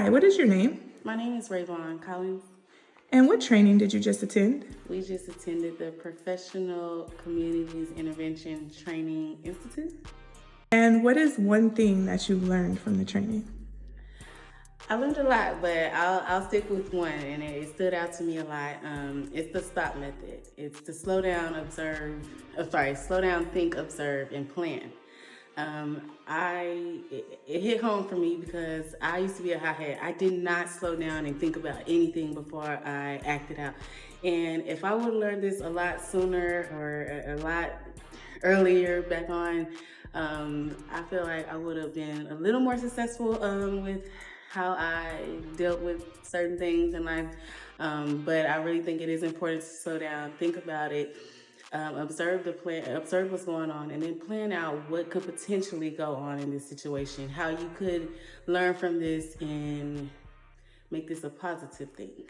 Hi, what is your name? My name is Rayvon Collins. And what training did you just attend? We just attended the Professional Communities Intervention Training Institute. And what is one thing that you learned from the training? I learned a lot, but I'll stick with one, and it stood out to me a lot. It's the STOP method. It's to slow down, slow down, think, observe, and plan. It hit home for me because I used to be a hothead. I did not slow down and think about anything before I acted out. And if I would have learned this a lot sooner or a lot earlier back on, I feel like I would have been a little more successful with how I dealt with certain things in life. But I really think it is important to slow down, think about it, observe what's going on, and then plan out what could potentially go on in this situation, how you could learn from this and make this a positive thing.